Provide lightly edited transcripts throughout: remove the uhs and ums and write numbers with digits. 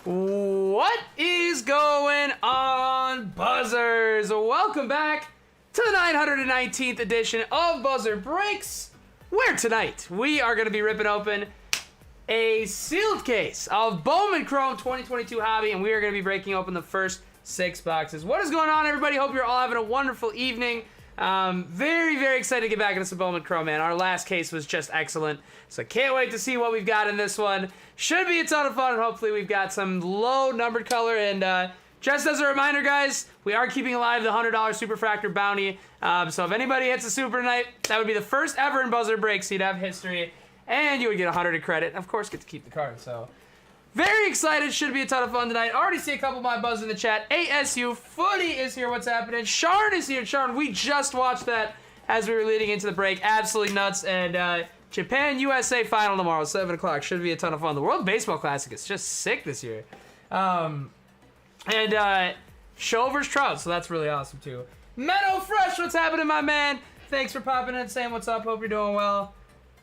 What is going on, Buzzers? Welcome back to the 919th edition of Buzzer Breaks, where tonight we are going to be ripping open a sealed case of Bowman Chrome 2022 Hobby, and we are going to be breaking open the first 6 boxes. What is going on, everybody? Hope you're all having a wonderful evening. Very, very excited to get back into some Bowman Chrome, man. Our last case was just excellent, so can't wait to see what we've got in this one. Should be a ton of fun, and hopefully we've got some low numbered color. And just as a reminder, guys, we are keeping alive the $100 Superfractor bounty. So if anybody hits a super tonight, that would be the first ever in Buzzer Breaks, so you'd have history, and you would get 100 of credit, and of course get to keep the card. So very excited. Should be a ton of fun tonight. Already see a couple of my buzz in the chat. ASU Footy is here. What's happening? Sharn is here. Sharn, we just watched that as we were leading into the break. Absolutely nuts. And Japan USA final tomorrow, 7 o'clock. Should be a ton of fun. The World Baseball Classic is just sick this year. And Shover's Trout, so that's really awesome too. Meadow Fresh, what's happening, my man? Thanks for popping in, saying what's up. Hope you're doing well.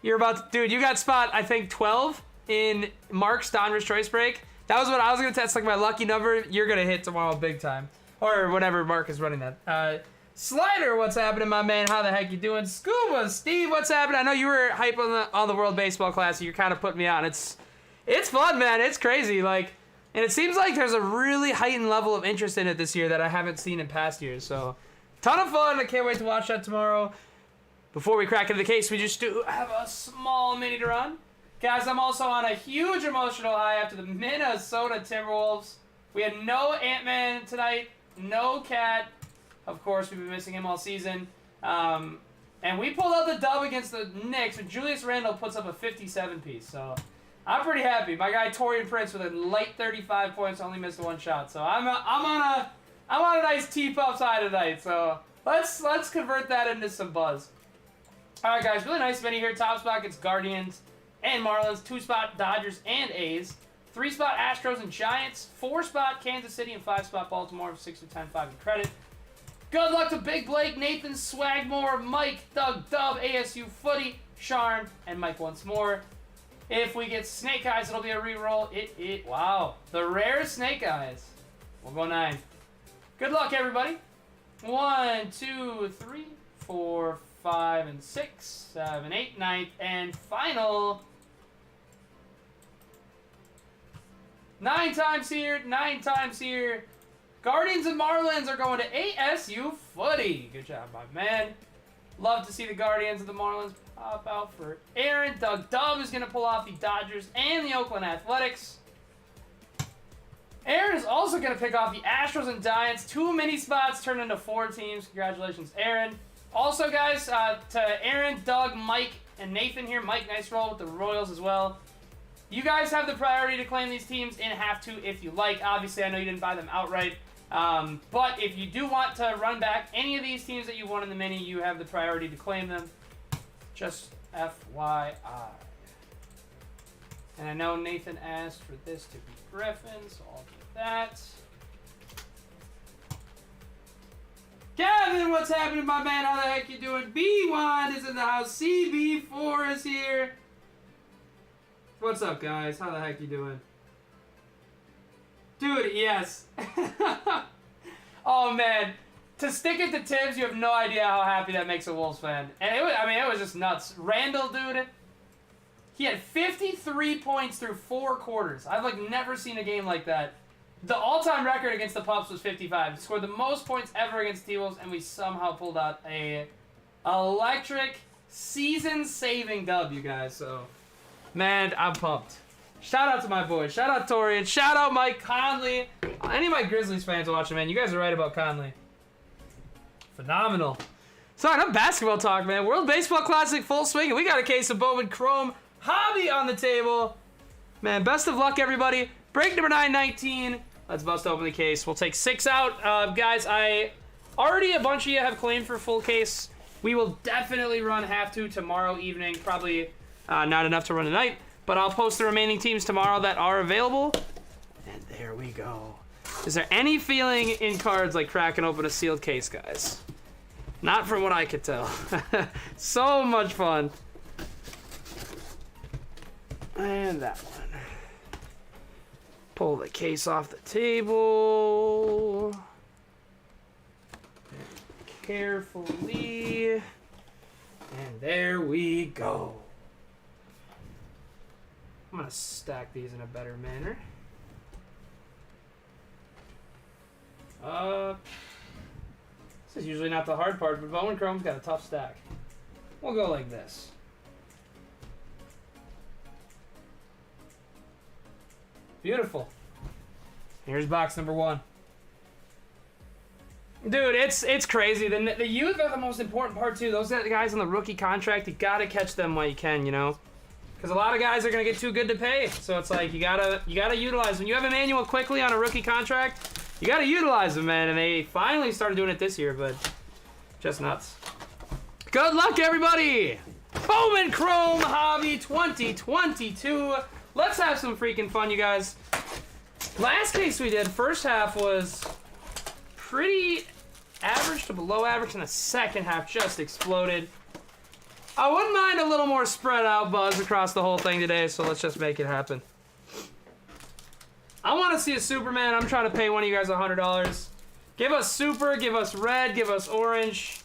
You're about to, dude, you got spot, I think, 12 in Mark's Donruss Choice Break. That was what I was going to test, like my lucky number. You're going to hit tomorrow big time. Or whatever Mark is running that. Slider, what's happening, my man? How the heck you doing? Scuba, Steve, what's happening? I know you were hype on the World Baseball Classic. You're kind of putting me on. It's fun, man. It's crazy. Like, and it seems like there's a really heightened level of interest in it this year that I haven't seen in past years. So, ton of fun. I can't wait to watch that tomorrow. Before we crack into the case, we just do have a small mini to run. Guys, I'm also on a huge emotional high after the Minnesota Timberwolves. We had no Ant-Man tonight, no Cat. Of course, we've been missing him all season. And we pulled out the dub against the Knicks, and Julius Randle puts up a 57-piece. So I'm pretty happy. My guy Torian Prince with a light 35 points, only missed one shot. So I'm on a nice T-Puff side tonight. So let's convert that into some buzz. All right, guys, really nice mini here. Top spot gets Guardians and Marlins, 2-spot Dodgers and A's, 3-spot Astros and Giants, 4-spot Kansas City, and 5-spot Baltimore, 6 to 10, 5 in credit. Good luck to Big Blake, Nathan Swagmore, Mike, Doug, Dub, ASU Footy, Sharn, and Mike once more. If we get Snake Eyes, it'll be a reroll. Wow, the rare Snake Eyes. We'll go 9. Good luck, everybody. 1, 2, 3, 4, 5, and 6, 7, 8, 9th, and final. 9 times here, 9 times here. Guardians and Marlins are going to ASU Footy. Good job, my man. Love to see the Guardians and the Marlins pop out for Aaron. Doug Dub is going to pull off the Dodgers and the Oakland Athletics. Aaron is also going to pick off the Astros and Giants. 2 mini spots turned into 4 teams. Congratulations, Aaron. Also, guys, to Aaron, Doug, Mike, and Nathan here. Mike, nice roll with the Royals as well. You guys have the priority to claim these teams in half 2 if you like. Obviously, I know you didn't buy them outright. But if you do want to run back any of these teams that you won in the mini, you have the priority to claim them. Just FYI. And I know Nathan asked for this to be Griffin, so I'll do that. Kevin, what's happening, my man? How the heck you doing? B1 is in the house. CB4 is here. What's up, guys? How the heck you doing? Dude, yes. Oh, man. To stick it to Tibbs, you have no idea how happy that makes a Wolves fan. And it was just nuts. Randall, dude, he had 53 points through 4 quarters. I've, never seen a game like that. The all-time record against the Pups was 55. He scored the most points ever against T-Wolves, and we somehow pulled out a electric season-saving dub, you guys. So, man, I'm pumped. Shout out to my boys. Shout out Torian. Shout out Mike Conley. Any of my Grizzlies fans watching, man, you guys are right about Conley. Phenomenal. So, enough basketball talk, man. World Baseball Classic full swing, and we got a case of Bowman Chrome Hobby on the table. Man, best of luck, everybody. Break number 919. Let's bust open the case. We'll take 6 out. Guys, a bunch of you have claimed for full case. We will definitely run half 2 tomorrow evening. Probably not enough to run tonight, but I'll post the remaining teams tomorrow that are available. And there we go. Is there any feeling in cards like cracking open a sealed case, guys? Not from what I could tell. So much fun. And that one. Pull the case off the table. Carefully. And there we go. I'm going to stack these in a better manner. This is usually not the hard part, but Bowman Chrome's got a tough stack. We'll go like this. Beautiful. Here's box number 1. Dude, it's crazy. The youth are the most important part too. Those guys on the rookie contract, you gotta catch them while you can, you know? Because a lot of guys are gonna get too good to pay. So it's like you gotta utilize. When you have Emmanuel quickly on a rookie contract, you gotta utilize them, man. And they finally started doing it this year, but just nuts. Good luck, everybody! Bowman Chrome Hobby 2022. Let's have some freaking fun, you guys. Last case we did, first half was pretty average to below average, and the second half just exploded. I wouldn't mind a little more spread out buzz across the whole thing today, so let's just make it happen. I want to see a Superman. I'm trying to pay one of you guys $100. Give us super, give us red, give us orange.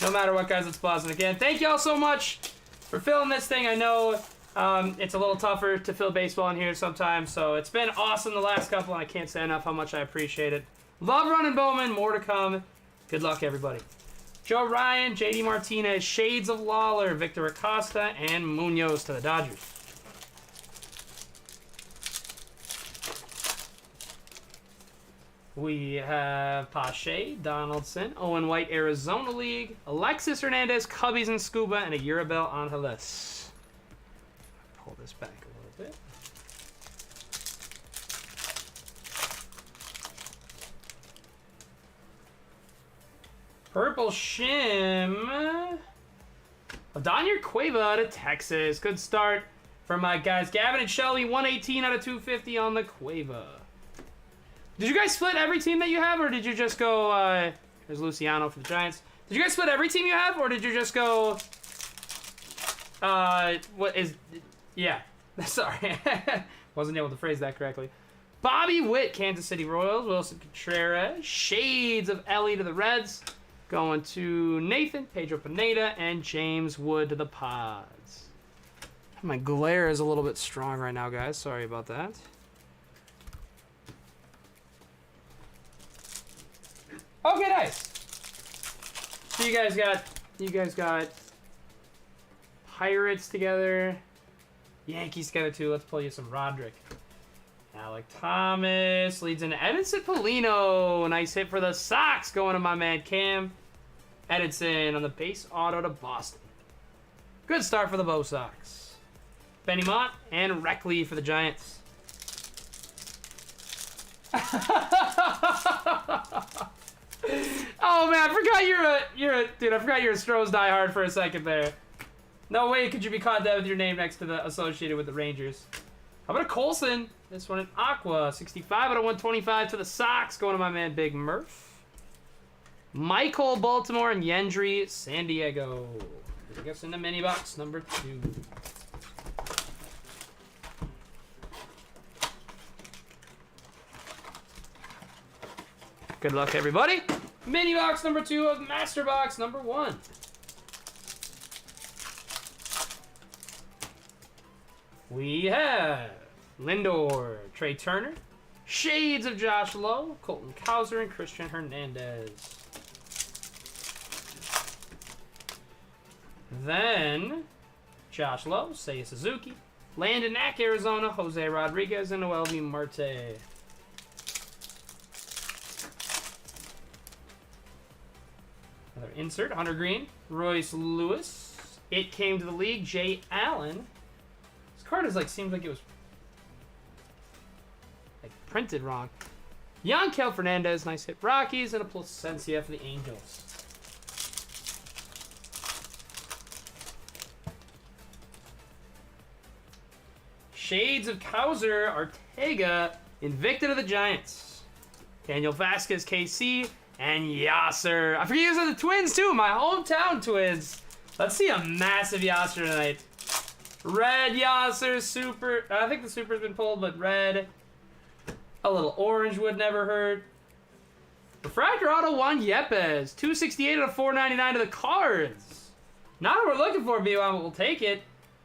No matter what, guys, it's buzzing again. Thank you all so much for filling this thing. I know it's a little tougher to fill baseball in here sometimes, so it's been awesome the last couple, and I can't say enough how much I appreciate it. Love running Bowman. More to come. Good luck, everybody. Joe Ryan, JD Martinez, Shades of Lawler, Victor Acosta, and Munoz to the Dodgers. We have Pache, Donaldson, Owen White, Arizona League, Alexis Hernandez, Cubbies and Scuba, and a Urabel Angeles. Pull this back a little bit. Purple Shim. Adonier Cueva out of Texas. Good start for my guys. Gavin and Shelby, 118 out of 250 on the Cueva. Did you guys split every team that you have, or did you just go, there's Luciano for the Giants. Did you guys split every team you have, or did you just go, yeah, sorry, wasn't able to phrase that correctly. Bobby Witt, Kansas City Royals, Wilson Contreras, Shades of Ellie to the Reds, going to Nathan, Pedro Pineda, and James Wood to the Pods. My glare is a little bit strong right now, guys, sorry about that. Okay, nice. So you guys got Pirates together, Yankees together too. Let's pull you some Roderick. Alec Thomas leads into Edinson Polino. Nice hit for the Sox, going to my man Cam Edinson on the base auto to Boston. Good start for the Bo Sox. Benny Mott and Reckley for the Giants. Oh man, I forgot dude, I forgot you're a Strohs diehard for a second there. No way could you be caught dead with your name next to the associated with the Rangers. How about a Colson? This one in Aqua, 65 out of 125 to the Sox, going to my man Big Murph. Michael Baltimore and Yendry San Diego. I guess in the mini box number 2. Good luck, everybody. Mini box number 2 of Master Box number 1. We have Lindor, Trey Turner, Shades of Josh Lowe, Colton Cowser, and Christian Hernandez. Then, Josh Lowe, Seiya Suzuki, Landon Knack, Arizona, Jose Rodriguez, and Noelvi Marte. Another insert, Hunter Green, Royce Lewis. It came to the league, Jay Allen. This card is seems like it was printed wrong. Yankel Fernandez, nice hit, Rockies, and a Placencia for the Angels. Shades of Cowser, Ortega, Invicta to the Giants. Daniel Vasquez, KC, and Yasser. I forget you guys are the Twins too, my hometown Twins. Let's see a massive Yasser tonight. Red Yasser, super. I think the super's been pulled, but red. A little orange would never hurt. Refractor auto Juan Yepes. 268 out of 499 to the Cards. Not what we're looking for, B1, but we'll take it.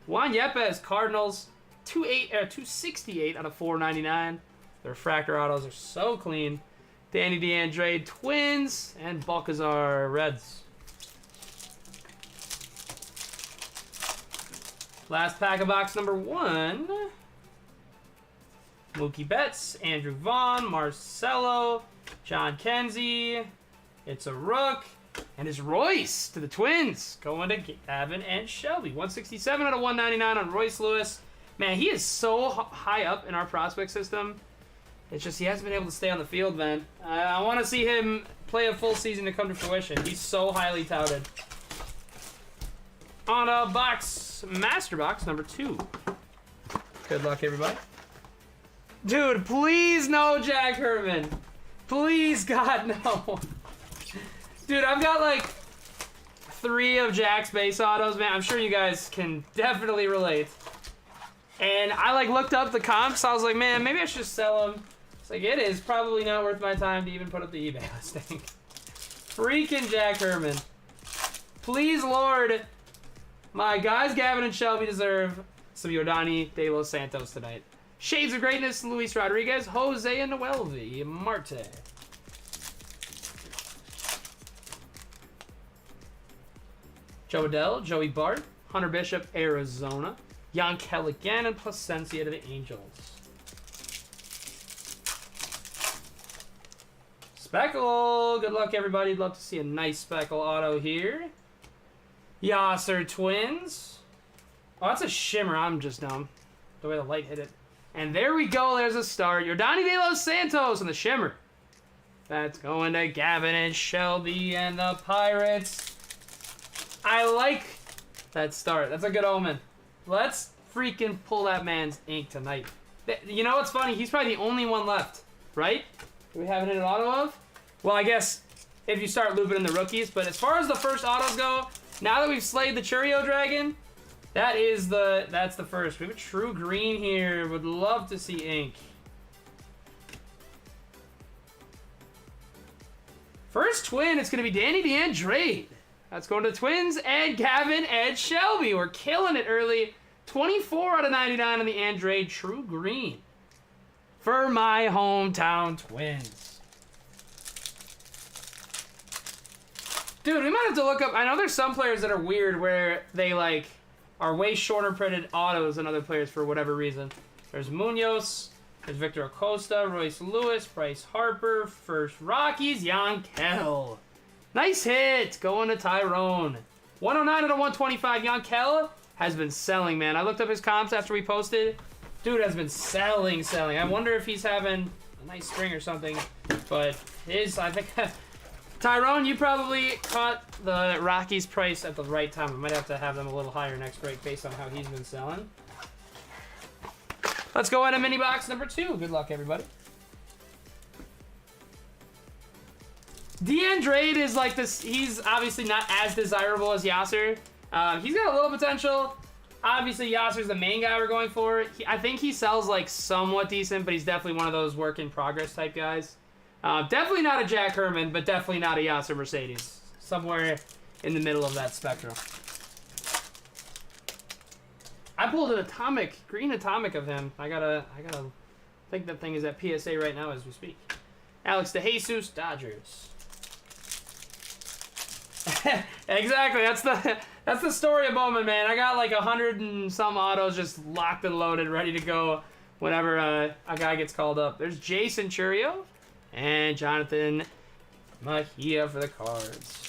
Juan Yepes, Cardinals. 268 out of 499. The refractor autos are so clean. Danny DeAndre, Twins. And Balcazar, Reds. Last pack of box number 1. Mookie Betts, Andrew Vaughn, Marcelo, John Kenzie. It's a Rook. And it's Royce to the Twins. Going to Gavin and Shelby. 167 out of 199 on Royce Lewis. Man, he is so high up in our prospect system. It's just he hasn't been able to stay on the field, man. I want to see him play a full season to come to fruition. He's so highly touted. On a box, master box number 2. Good luck, everybody. Dude, please no Jack Herman. Please, God, no. Dude, I've got like 3 of Jack's base autos, man. I'm sure you guys can definitely relate. And I like looked up the comps. I was like, man, maybe I should just sell them. It's like, it is probably not worth my time to even put up the eBay listing. Freaking Jack Herman. Please, Lord. My guys Gavin and Shelby deserve some Yordani De Los Santos tonight. Shades of Greatness, Luis Rodriguez, Jose and Noelvi, Marte. Joe Adell, Joey Bart, Hunter Bishop, Arizona. Yankel again, and Placencia to the Angels. Speckle. Good luck, everybody. Love to see a nice Speckle auto here. Yasser Twins. Oh, that's a shimmer. I'm just dumb. The way the light hit it. And there we go. There's a start. Yordani De Los Santos and the shimmer. That's going to Gavin and Shelby and the Pirates. I like that start. That's a good omen. Let's freaking pull that man's ink tonight. You know what's funny? He's probably the only one left, right? Do we have an auto of? Well, I guess if you start looping in the rookies. But as far as the first autos go, now that we've slayed the Churio Dragon, that's the first. We have a true green here. Would love to see ink. First twin, it's going to be Danny DeAndre. That's going to Twins and Gavin and Shelby. We're killing it early. 24 out of 99 on the Andrade True Green. For my hometown Twins. Dude, we might have to look up. I know there's some players that are weird where they like are way shorter printed autos than other players for whatever reason. There's Munoz. There's Victor Acosta, Royce Lewis, Bryce Harper, first Rockies, Yankel. Nice hit, going to Tyrone. 109 out of 125. Yankel has been selling, man. I looked up his comps after we posted. Dude has been selling. I wonder if he's having a nice spring or something. But I think, Tyrone, you probably caught the Rockies price at the right time. I might have to have them a little higher next break based on how he's been selling. Let's go into mini box number 2. Good luck, everybody. DeAndre is like this. He's obviously not as desirable as Yasser. He's got a little potential. Obviously, Yasser's the main guy we're going for. I think he sells like somewhat decent, but he's definitely one of those work in progress type guys. Definitely not a Jack Herman, but definitely not a Yasser Mercedes. Somewhere in the middle of that spectrum. I pulled an green atomic of him. I gotta think that thing is at PSA right now as we speak. Alex DeJesus, Dodgers. Exactly. That's the story of Bowman, man. I got like 100 and some autos just locked and loaded, ready to go whenever a guy gets called up. There's Jason Churio and Jonathan Mejia for the Cards.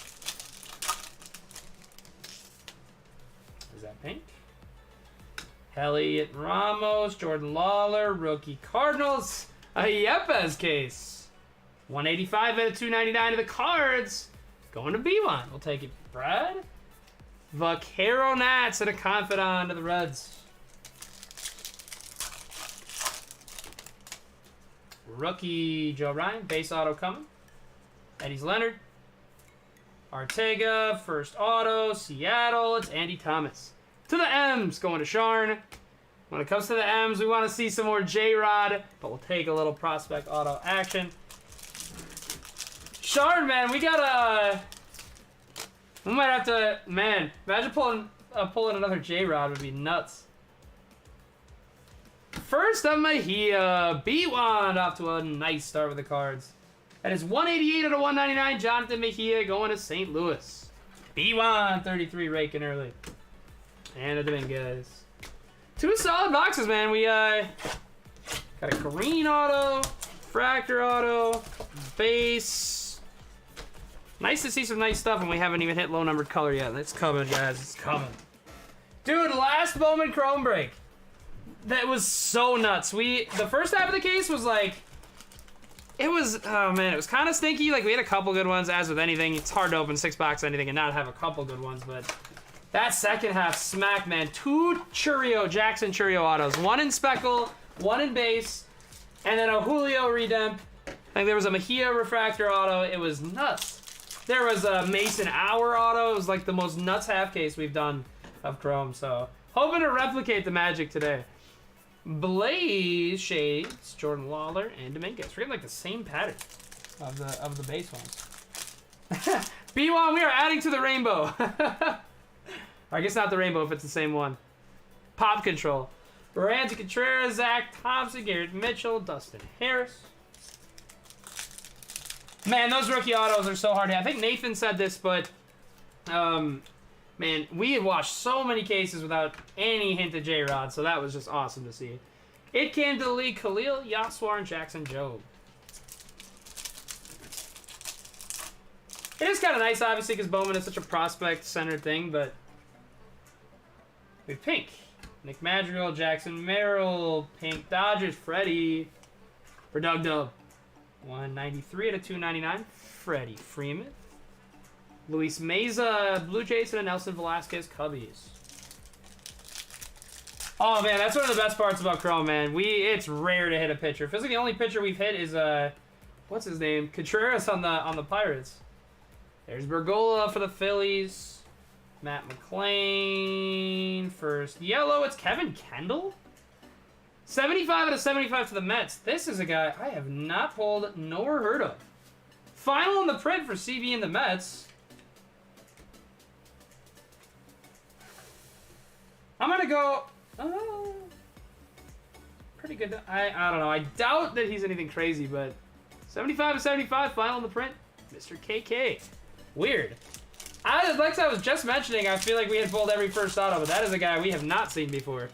Is that pink? Elliot Ramos, Jordan Lawler, rookie Cardinals, a Yepes case. 185 out of 299 to the Cards. Going to B1. We'll take it. Brad. Vaquero Nats and a Confidant to the Reds. Rookie Joe Ryan. Base auto coming. Eddie's Leonard. Ortega. First auto. Seattle. It's Andy Thomas. To the M's. Going to Sharn. When it comes to the M's, we want to see some more J-Rod, but we'll take a little prospect auto action. Shard, man, we gotta... we might have to... Man, imagine pulling another J-Rod would be nuts. First up, Mejia. B1 off to a nice start with the cards. That is 188 out of 199. Jonathan Mejia going to St. Louis. B1, 33 raking early. And a Dominguez. Two solid boxes, man. We got a green auto, fractor auto, base. Nice to see some nice stuff, and we haven't even hit low numbered color yet. It's coming, guys. It's coming. Dude, last Bowman Chrome break. That was so nuts. The first half of the case was like, it was, oh man, it was kind of stinky. Like, we had a couple good ones, as with anything. It's hard to open 6 boxes anything and not have a couple good ones, but that second half smack, man. 2 Jackson Churio autos. 1 in Speckle, 1 in base, and then a Julio Redemp. Like, there was a Mejia refractor auto. It was nuts. There was a Mason Hour auto. It was like the most nuts half case we've done of Chrome. So, hoping to replicate the magic today. Blaze Shades, Jordan Lawler, and Dominguez. We're getting like the same pattern of the base ones. B1, we are adding to the rainbow. I guess not the rainbow if it's the same one. Pop Control. Randy Contreras, Zach Thompson, Garrett Mitchell, Dustin Harris. Man, those rookie autos are so hard to hit. I think Nathan said this, but man, we have watched so many cases without any hint of J-Rod, so that was just awesome to see. It came to the league, Khalil, Yaswar, and Jackson Jobe. It is kind of nice, obviously, because Bowman is such a prospect-centered thing, but we have pink. Nick Madrigal, Jackson Merrill, pink Dodgers, Freddie. For Doug Dub. 193 out of 299. Freddie Freeman. Luis Meza, Blue Jays, and Nelson Velasquez, Cubbies. Oh, man, that's one of the best parts about Chrome, man. It's rare to hit a pitcher. Feels like the only pitcher we've hit is, what's his name? Contreras on the Pirates. There's Bergola for the Phillies. Matt McClain. First yellow, it's Kevin Kendall. 75 out of 75 to the Mets. This is a guy I have not pulled nor heard of. Final in the print for CB and the Mets. I'm going to go... pretty good. I don't know. I doubt that he's anything crazy, but 75 to 75, final in the print. Mr. KK. Weird. Like I was just mentioning, I feel like we had pulled every first auto, but that is a guy we have not seen before.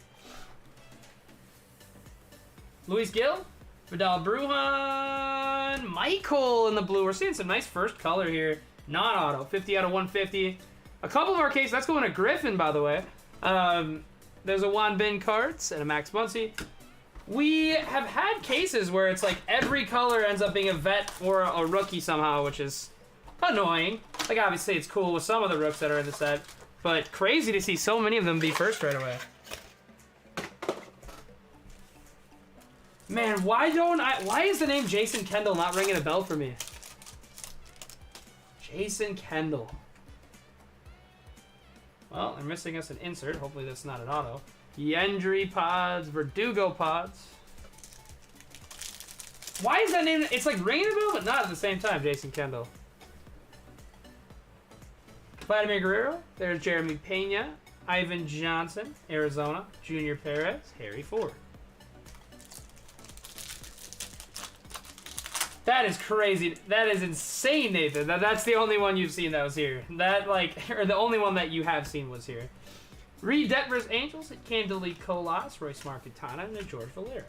Luis Gil, Vidal Brujan, Michael in the blue. We're seeing some nice first color here. Non-auto, 50 out of 150. A couple of our cases, that's going to Griffin, by the way. There's a Juan Bin cards and a Max Muncy. We have had cases where it's like every color ends up being a vet or a rookie somehow, which is annoying. Like, obviously, it's cool with some of the rooks that are in the set, but crazy to see so many of them be first right away. Man, why is the name Jason Kendall not ringing a bell for me? Jason Kendall. Well, they're missing us an insert. Hopefully that's not an auto. Yendry pods, Verdugo pods. Why is that name? It's like ringing a bell, but not at the same time, Jason Kendall. Vladimir Guerrero. There's Jeremy Pena. Ivan Johnson, Arizona. Junior Perez, Harry Ford. That is crazy. That is insane, Nathan. That's the only one you've seen that was here. Or the only one that you have seen was here. Reed Detmers Angels. It came to Lee Colas, Royce Marquetana, and George Valera.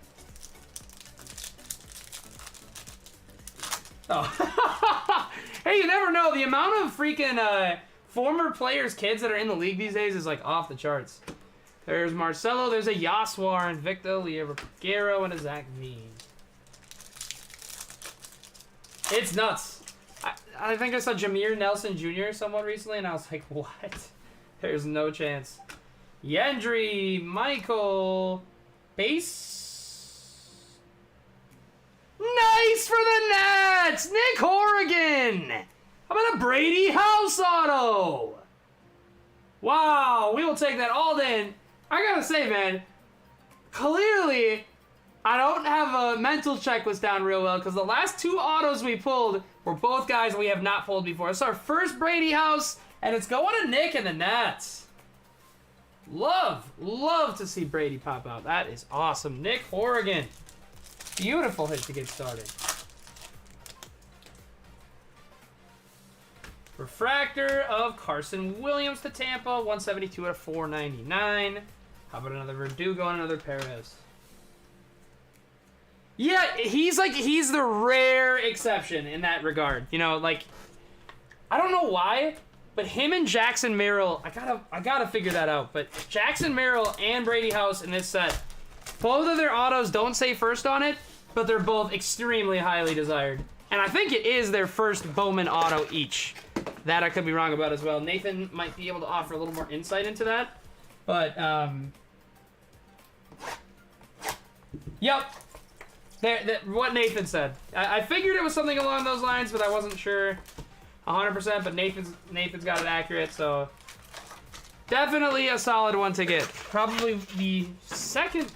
Oh. Hey, you never know. The amount of freaking former players' kids that are in the league these days is like off the charts. There's Marcelo. There's a Yaswar, and Victor, Leo Guerrero, and a Zach V. It's nuts. I think I saw Jameer Nelson Jr. somewhat recently, and I was like, what? There's no chance. Yendry, Michael, base. Nice for the Nets! Nick Horrigan! How about a Brady House auto? Wow, we will take that all day. And I gotta say, man, clearly, I don't have a mental checklist down real well because the last 2 autos we pulled were both guys we have not pulled before. It's our first Brady House, and it's going to Nick and the Nets. Love to see Brady pop out. That is awesome. Nick Horrigan. Beautiful hit to get started. Refractor of Carson Williams to Tampa, 172 out of 499. How about another Verdugo and another Perez? Yeah, he's the rare exception in that regard. You know, like, I don't know why, but him and Jackson Merrill, I gotta figure that out. But Jackson Merrill and Brady House in this set, both of their autos don't say first on it, but they're both extremely highly desired. And I think it is their first Bowman auto each. That I could be wrong about as well. Nathan might be able to offer a little more insight into that. But, yep. What Nathan said. I figured it was something along those lines, but I wasn't sure 100%. But Nathan's got it accurate, so definitely a solid one to get. Probably the second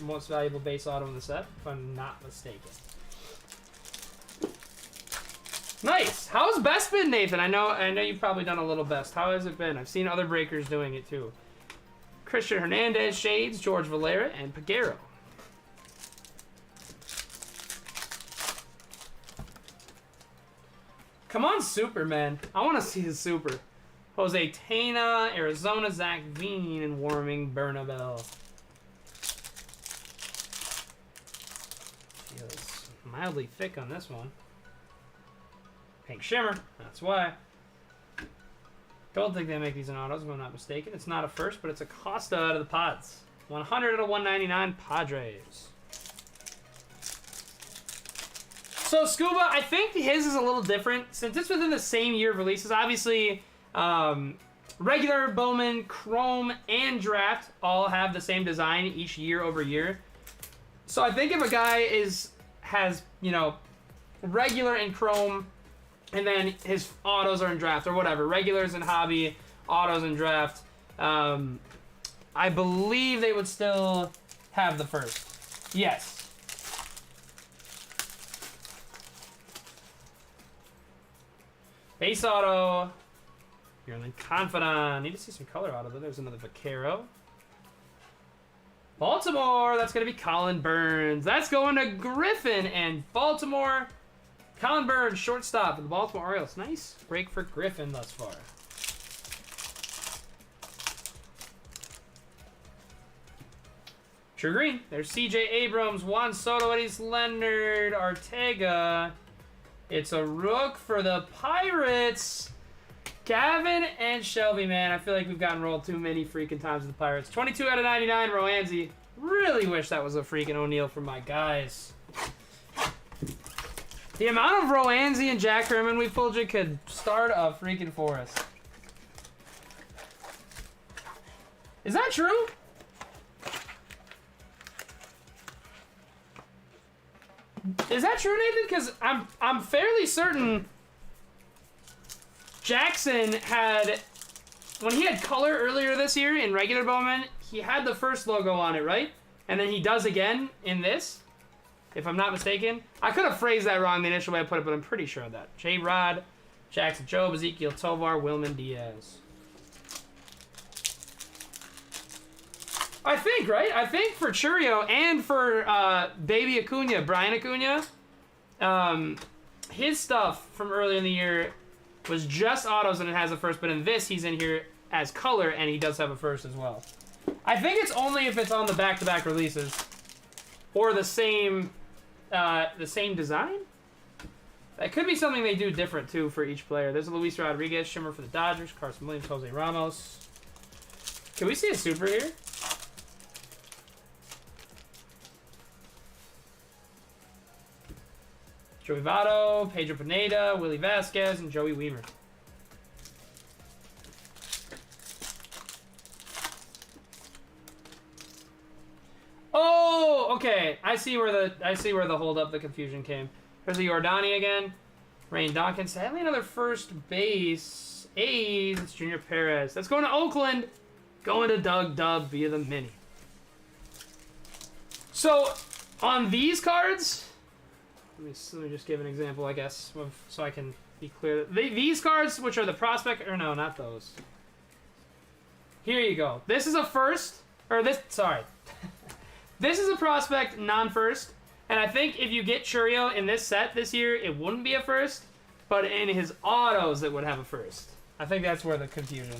most valuable base auto in the set, if I'm not mistaken. Nice. How's best been, Nathan? I know you've probably done a little best. How has it been? I've seen other breakers doing it too. Christian Hernandez, Shades, George Valera, and Peguero. Come on, Superman. I want to see his super. Jose Tena, Arizona, Zach Veen, and Warming Bernabel. Feels mildly thick on this one. Pink Shimmer, that's why. Don't think they make these in autos, if I'm not mistaken. It's not a first, but it's a Costa out of the pods. 100 out of 199 Padres. So Scuba, I think his is a little different. Since it's within the same year of releases, obviously regular, Bowman, Chrome, and Draft all have the same design each year over year. So I think if a guy has, you know, regular and Chrome, and then his autos are in Draft or whatever. Regulars in Hobby, autos in Draft. I believe they would still have the first. Yes. Base auto. You're in Confidant. Need to see some color out of it. There's another Vaquero. Baltimore. That's going to be Colin Burns. That's going to Griffin and Baltimore. Colin Burns, shortstop of the Baltimore Orioles. Nice break for Griffin thus far. True Green. There's C.J. Abrams, Juan Soto, Eddie Leonard, Ortega. It's a rook for the Pirates. Gavin and Shelby, man. I feel like we've gotten rolled too many freaking times with the Pirates. 22 out of 99, Roanzi. Really wish that was a freaking O'Neal for my guys. The amount of Roanzi and Jack Herman we pulled you could start a freaking forest. Is that true? Is that true, Nathan? Because I'm fairly certain Jackson had, when he had color earlier this year in regular Bowman, he had the first logo on it, right? And then he does again in this, if I'm not mistaken. I could have phrased that wrong the initial way I put it, but I'm pretty sure of that. J-Rod, Jackson Jobe, Ezekiel Tovar, Wilman Diaz. I think, right? I think for Churio and for Baby Acuna, Brian Acuna, his stuff from earlier in the year was just autos and it has a first, but in this he's in here as color and he does have a first as well. I think it's only if it's on the back-to-back releases or the same design. That could be something they do different too for each player. There's a Luis Rodriguez, Shimmer for the Dodgers, Carson Williams, Jose Ramos. Can we see a super here? Joey Votto, Pedro Pineda, Willie Vasquez, and Joey Weimer. Oh, okay. I see where the hold up, the confusion came. There's the Jordani again. Rain Dawkins. Sadly, another first base. A's. It's Junior Perez. That's going to Oakland. Going to Doug Dub via the mini. So, on these cards, let me just give an example, I guess, so I can be clear. These cards, which are the prospect, or no, not those. Here you go. This is a first, or this, sorry. This is a prospect non-first, and I think if you get Churio in this set this year, it wouldn't be a first, but in his autos, it would have a first. I think that's where the confusion.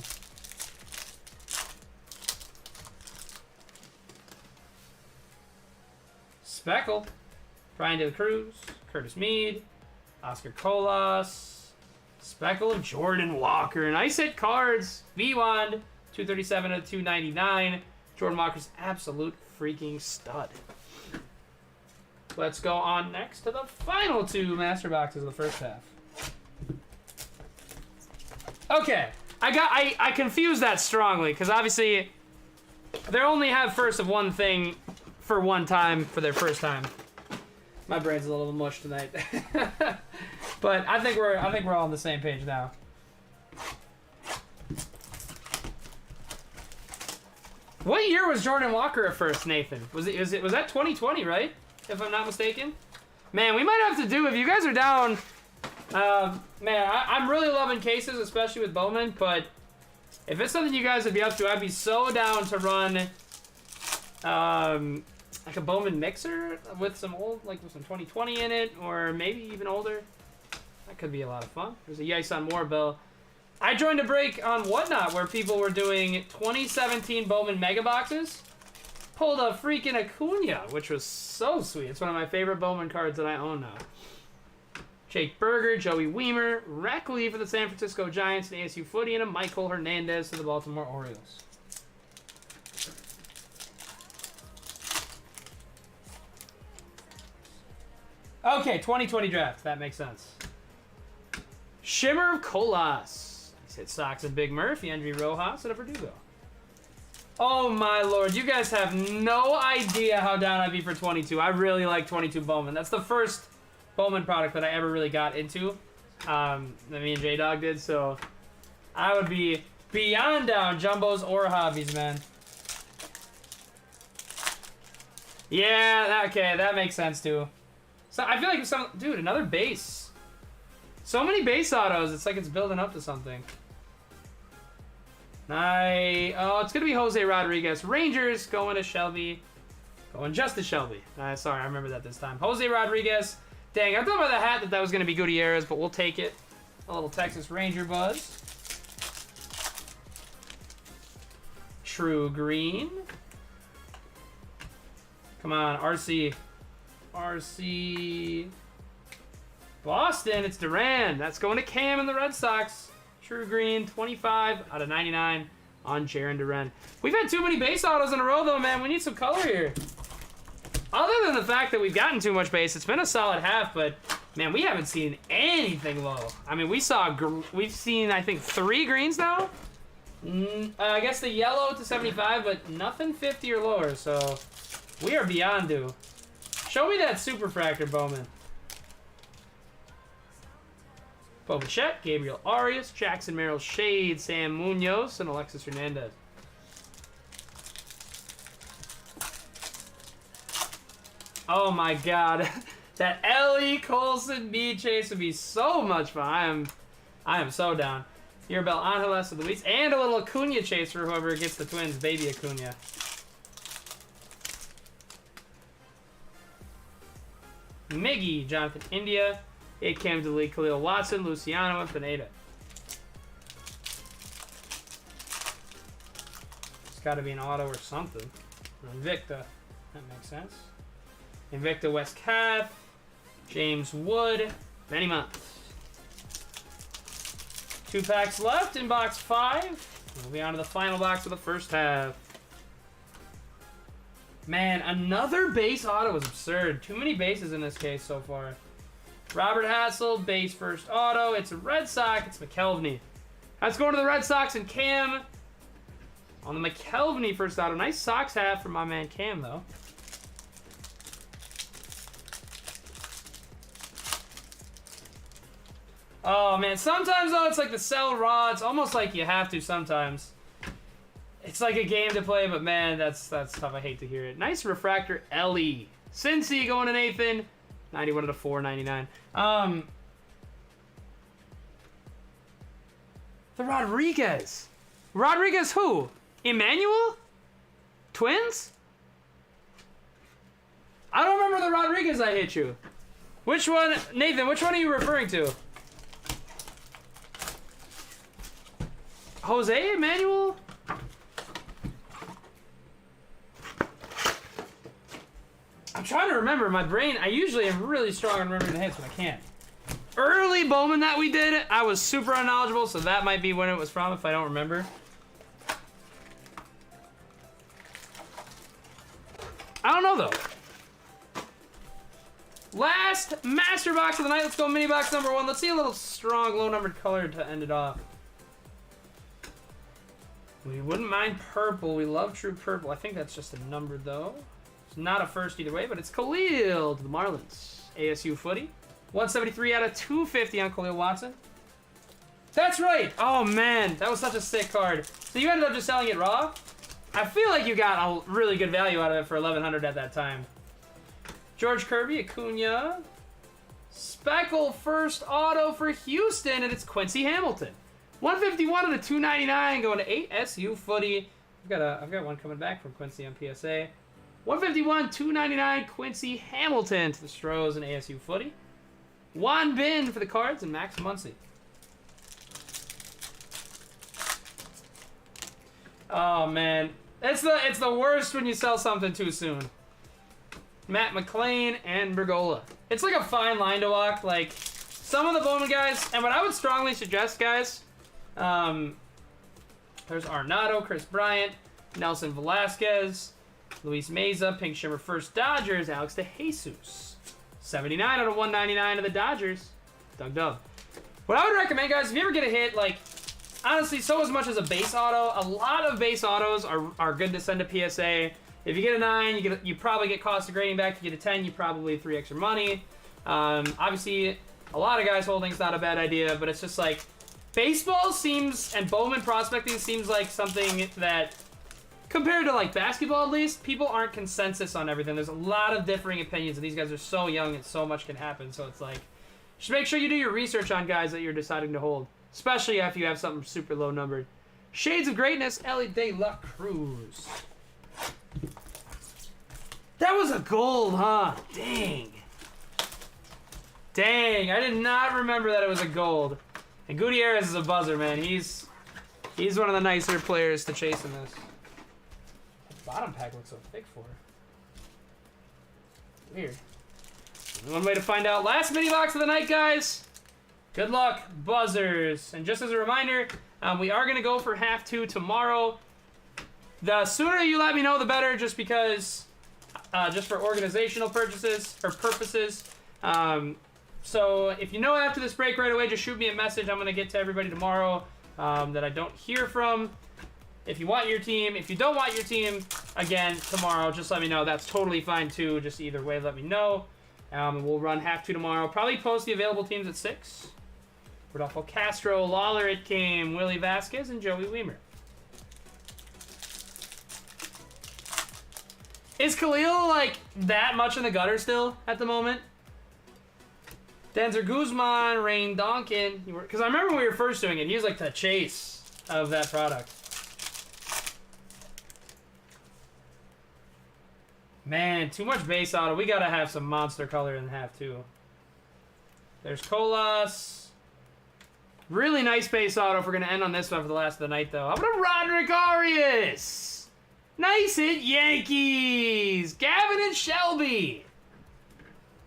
Speckle, Brian De La Cruz, Curtis Mead, Oscar Colas, Speckle of Jordan Walker. Nice hit cards. V-Wand, 237 to 299. Jordan Walker's absolute freaking stud. Let's go on next to the final two master boxes of the first half. Okay, I confused that strongly because obviously they only have first of one thing for one time for their first time. My brain's a little mush tonight. But I think we're all on the same page now. What year was Jordan Walker at first, Nathan? Was that 2020, right? If I'm not mistaken. Man, we might have to do, if you guys are down, man, I'm really loving cases, especially with Bowman, but if it's something you guys would be up to, I'd be so down to run like a Bowman mixer with some old, like with some 2020 in it, or maybe even older. That could be a lot of fun. There's a Yice on Moorbill. I joined a break on Whatnot where people were doing 2017 Bowman mega boxes. Pulled a freaking Acuna, which was so sweet. It's one of my favorite Bowman cards that I own now. Jake Berger, Joey Weimer, Rackley for the San Francisco Giants, and ASU Footy, and a Michael Hernandez to the Baltimore Orioles. Okay, 2020 draft. That makes sense. Shimmer of Colas. He's hit Sox and Big Murphy, Andrew Rojas, and a Verdugo. Oh my lord, you guys have no idea how down I'd be for 22. I really like 22 Bowman. That's the first Bowman product that I ever really got into. That me and J-Dog did, so I would be beyond down Jumbos or Hobbies, man. Yeah, okay, that makes sense too. So I feel like dude, another base. So many base autos, it's like it's building up to something. Oh, it's going to be Jose Rodriguez. Rangers going to Shelby. Going just to Shelby. Sorry, I remember that this time. Jose Rodriguez. Dang, I thought by the hat that was going to be Gutierrez, but we'll take it. A little Texas Ranger buzz. True Green. Come on, RC. RC. Boston, it's Duran. That's going to Cam and the Red Sox. True Green, 25 out of 99 on Jaron Duran. We've had too many base autos in a row, though, man. We need some color here. Other than the fact that we've gotten too much base, it's been a solid half, but, man, we haven't seen anything low. I mean, we've seen, I think, 3 greens now. I guess the yellow to 75, but nothing 50 or lower, so we are beyond due. Show me that Superfractor, Bowman. Bo Bichette, Gabriel Arias, Jackson Merrill Shade, Sam Munoz, and Alexis Hernandez. Oh my god. That Ellie Colson beat chase would be so much fun. I am so down. Mirabel Angeles of the Weeks, and a little Acuna chase for whoever gets the Twins, baby Acuna. Miggy, Jonathan India. It came to the league, Khalil Watson, Luciano, and Pineda. It's got to be an auto or something. Invicta. That makes sense. Invicta West Cath. James Wood. Benny Month. 2 packs left in box 5. We'll be on to the final box of the first half. Man, another base auto is absurd. Too many bases in this case so far. Robert Hassel, base first auto. It's a Red Sox. It's McKelvey. That's going to the Red Sox and Cam on the McKelvey first auto. Nice Sox half from my man Cam, though. Oh, man. Sometimes, though, it's like the sell raw. It's almost like you have to sometimes. It's like a game to play, but man, that's tough. I hate to hear it. Nice refractor, Ellie. Cincy going to Nathan. 91 out of 499. The Rodriguez. Rodriguez who? Emmanuel? Twins? I don't remember the Rodriguez I hit you. Which one, Nathan, which one are you referring to? Jose Emmanuel? I'm trying to remember. My brain, I usually am really strong on remembering the hits, but I can't. Early Bowman that we did, I was super unknowledgeable, so that might be when it was from if I don't remember. I don't know, though. Last master box of the night. Let's go mini box number 1. Let's see a little strong, low-numbered color to end it off. We wouldn't mind purple. We love true purple. I think that's just a number, though. It's not a first either way, but it's Khalil to the Marlins. ASU footy. 173 out of 250 on Khalil Watson. That's right. Oh, man. That was such a sick card. So you ended up just selling it raw? I feel like you got a really good value out of it for $1,100 at that time. George Kirby, Acuna. Speckle first auto for Houston, and it's Quincy Hamilton. 151 out of 299 going to 8SU footy. I've got one coming back from Quincy on PSA. 151, 299 Quincy Hamilton to the Stros and ASU footy. Juan Bin for the Cards and Max Muncy. Oh man, it's the worst when you sell something too soon. Matt McClain and Bergola. It's like a fine line to walk. Like some of the Bowman guys, and what I would strongly suggest, guys. There's Arenado, Chris Bryant, Nelson Velasquez, Luis Meza, Pink Shimmer first Dodgers, Alex DeJesus. 79 out of 199 of the Dodgers. Doug Dove. What I would recommend, guys, if you ever get a hit, like, honestly, so as much as a base auto, a lot of base autos are good to send to PSA. If you get a 9, you probably get cost of grading back. If you get a 10, you probably 3 extra money. Obviously, a lot of guys holding is not a bad idea, but it's just like, baseball seems, and Bowman prospecting seems like something that, compared to like basketball at least, people aren't consensus on everything. There's a lot of differing opinions, and these guys are so young and so much can happen. So it's like, just make sure you do your research on guys that you're deciding to hold, especially if you have something super low numbered. Shades of Greatness, Ellie De La Cruz. That was a gold, huh? Dang. Dang, I did not remember that it was a gold. And Gutierrez is a buzzer, man. He's one of the nicer players to chase in this. The bottom pack looks so thick for her. Weird. One way to find out. Last mini box of the night, guys. Good luck, buzzers. And just as a reminder, we are going to go for half 2 tomorrow. The sooner you let me know, the better, just because, just for organizational purposes. So if you know after this break right away, just shoot me a message. I'm going to get to everybody tomorrow that I don't hear from. If you want your team, if you don't want your team, again, tomorrow, just let me know. That's totally fine, too. Just either way, let me know. We'll run half 2 tomorrow. Probably post the available teams at 6. Rodolfo Castro, Lawler it came, Willie Vasquez, and Joey Weimer. Is Khalil, like, that much in the gutter still at the moment? Denzer Guzman, Rain Donkin. Because I remember when we were first doing it, he was like the chase of that product. Man, too much base auto. We got to have some monster color in half, too. There's Colas. Really nice base auto if we're going to end on this one for the last of the night, though. How about Roderick Arias? Nice hit, Yankees. Gavin and Shelby.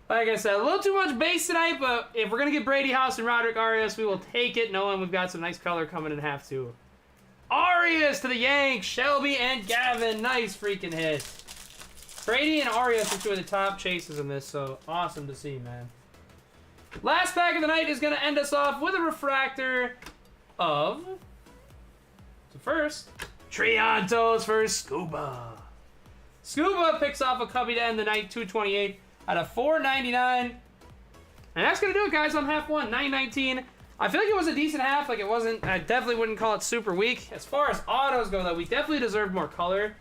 Like I said, a little too much base tonight, but if we're going to get Brady House and Roderick Arias, we will take it, knowing we've got some nice color coming in half, too. Arias to the Yanks. Shelby and Gavin. Nice freaking hit. Brady and Arias are 2 of the top chases in this, so awesome to see, man. Last pack of the night is going to end us off with a refractor of, so first, Triantos for Scuba. Scuba picks off a cubby to end the night, 228 out of 499. And that's going to do it, guys, on half 1. 919 I feel like it was a decent half. Like, it wasn't, I definitely wouldn't call it super weak. As far as autos go, though, we definitely deserved more color.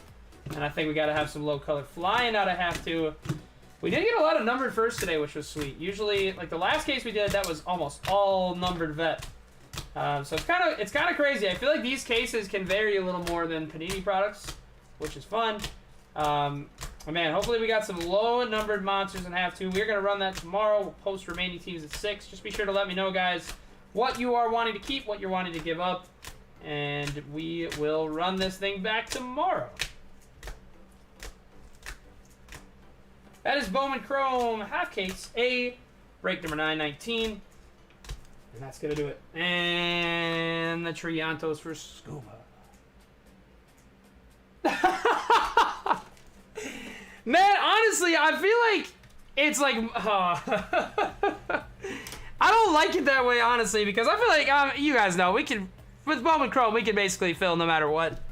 And I think we got to have some low color flying out of half 2. We did get a lot of numbered first today, which was sweet. Usually, like the last case we did, that was almost all numbered vet. So it's kind of crazy. I feel like these cases can vary a little more than Panini products, which is fun. Man, hopefully we got some low numbered monsters in half 2. We're gonna run that tomorrow. We'll post remaining teams at 6. Just be sure to let me know, guys, what you are wanting to keep, what you're wanting to give up, and we will run this thing back tomorrow. That is Bowman Chrome, half case A, break number 919. And that's going to do it. And the Triantos for Scuba. Man, honestly, I feel like it's like... I don't like it that way, honestly, because I feel like, you guys know, we can... With Bowman Chrome, we can basically fill no matter what.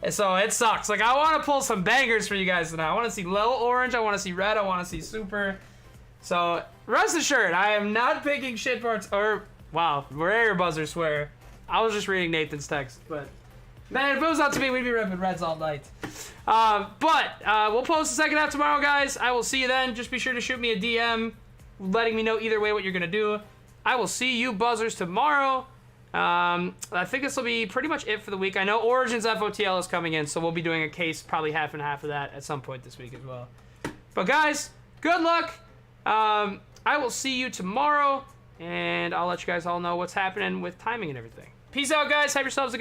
So it sucks. Like, I want to pull some bangers for you guys tonight. I want to see low orange. I want to see red. I want to see super. So rest assured, I am not picking shit parts. Or, wow, rare buzzer swear. I was just reading Nathan's text. But, man, if it was up to me, we'd be ripping reds all night. We'll post the second half tomorrow, guys. I will see you then. Just be sure to shoot me a DM letting me know either way what you're going to do. I will see you buzzers tomorrow. I think this will be pretty much it for the week. I know Origins FOTL is coming in, so we'll be doing a case probably half and half of that at some point this week as well. But guys, good luck. I will see you tomorrow, and I'll let you guys all know what's happening with timing and everything. Peace out, guys. Have yourselves a good